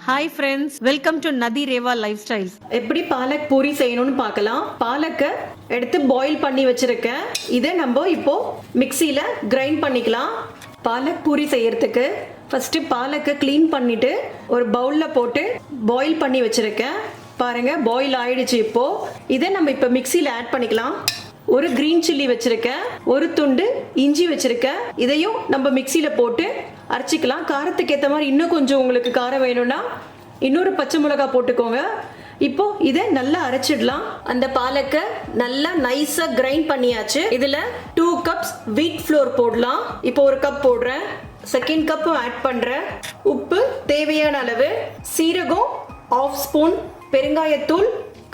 Hi friends, welcome to நதி Rewa life styles. எப்படி பாலக் பூரி செய்யணும்னு பார்க்கலாம். பாலக்கை எடுத்து பாயில் பண்ணி வச்சிருக்கேன். இதை நம்ம இப்போ மிக்சியில் கிரைண்ட் பண்ணிக்கலாம். பாலக் பூரி செய்யறதுக்கு ஃபர்ஸ்ட் பாலக்கை க்ளீன் பண்ணிட்டு ஒரு பவுலில் போட்டு பாயில் பண்ணி வச்சிருக்கேன். பாருங்க, பாயில் ஆயிடுச்சு. இப்போ இதை நம்ம இப்போ மிக்சியில் ஆட் பண்ணிக்கலாம். ஒரு கிரீன் சில்லி வச்சிருக்கேன், ஒரு துண்டு இஞ்சி வச்சிருக்கேன். இதையும் நம்ம மிக்சியில் போட்டு அரைச்சிக்கலாம். காரத்துக்கு ஏற்ற மாதிரி இன்னும் கொஞ்சம் உங்களுக்கு காரம் வேணும்னா இன்னொரு பச்சை மிளகாய் போட்டுக்கோங்க. இப்போ இதை நல்லா அரைச்சிடலாம். அந்த பாலக்கை நல்லா நைஸா கிரைண்ட் பண்ணியாச்சு. இதுல 2 கப்ஸ் வீட் ஃப்ளோர் போடலாம். இப்போ ஒரு கப் போடுறேன், செகண்ட் கப் ஆட் பண்றேன். உப்பு தேவையான அளவு, சீரகம் 1/2 ஸ்பூன், பெருங்காயத்தூள்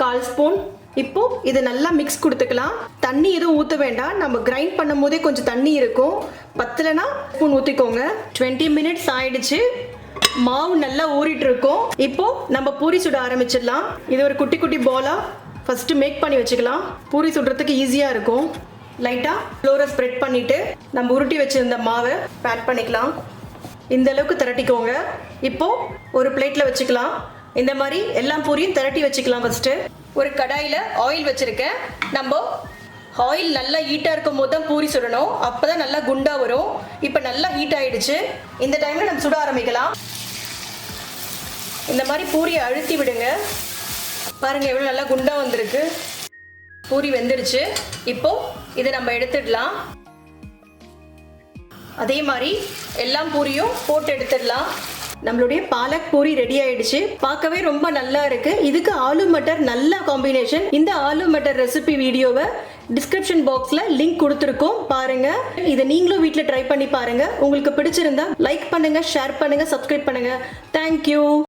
1/4 ஸ்பூன். இப்போ இது நல்லா மிக்ஸ் கொடுத்துக்கலாம். தண்ணி எதுவும் ஊற்ற வேண்டாம். நம்ம கிரைண்ட் பண்ணும் போதே கொஞ்சம் தண்ணி இருக்கும். பத்தலைனா ஸ்பூன் ஊற்றிக்கோங்க. 20 மினிட்ஸ் ஆயிடுச்சு. மாவு நல்லா ஊறிட்டு இருக்கும். இப்போ நம்ம பூரி சுட ஆரம்பிச்சிடலாம். இது ஒரு குட்டி குட்டி பாலா ஃபர்ஸ்ட் மேக் பண்ணி வச்சுக்கலாம். பூரி சுடுறதுக்கு ஈஸியா இருக்கும். லைட்டா ஃப்ளோரை ஸ்ப்ரெட் பண்ணிட்டு நம்ம உருட்டி வச்சிருந்த மாவை ஆட் பண்ணிக்கலாம். இந்த அளவுக்கு திரட்டிக்கோங்க. இப்போ ஒரு பிளேட்ல வச்சுக்கலாம். இந்த மாதிரி எல்லா பூரியும் திரட்டி வச்சுக்கலாம். ஃபர்ஸ்ட் ஒரு கடாயில் ஆயில் வச்சிருக்கேன். நம்ம ஆயில் நல்லா ஹீட்டாக இருக்கும் போது தான் பூரி சுடணும். அப்போ தான் நல்லா குண்டாக வரும். இப்போ நல்லா ஹீட் ஆகிடுச்சு. இந்த டைமில் நம்ம சுட ஆரம்பிக்கலாம். இந்த மாதிரி பூரியை அழுத்தி விடுங்க. பாருங்கள் எவ்வளோ நல்லா குண்டாக வந்திருக்கு. பூரி வெந்துடுச்சு. இப்போ இதை நம்ம எடுத்துடலாம். அதே மாதிரி எல்லா பூரியும் போட்டு எடுத்துடலாம். நம்மளுடைய பாலக் பூரி ரெடி ஆயிடுச்சு. பார்க்கவே ரொம்ப நல்லா இருக்கு. இதுக்கு ஆலு மட்டர் நல்ல காம்பினேஷன். இந்த ஆலு மட்டர் ரெசிபி வீடியோவை டிஸ்கிரிப்ஷன் பாக்ஸ்ல லிங்க் கொடுத்துருக்கோம், பாருங்க. இதை நீங்களும் வீட்டில் ட்ரை பண்ணி பாருங்க. உங்களுக்கு பிடிச்சிருந்தா லைக் பண்ணுங்க, ஷேர் பண்ணுங்க, சப்ஸ்கிரைப் பண்ணுங்க. தேங்க்யூ.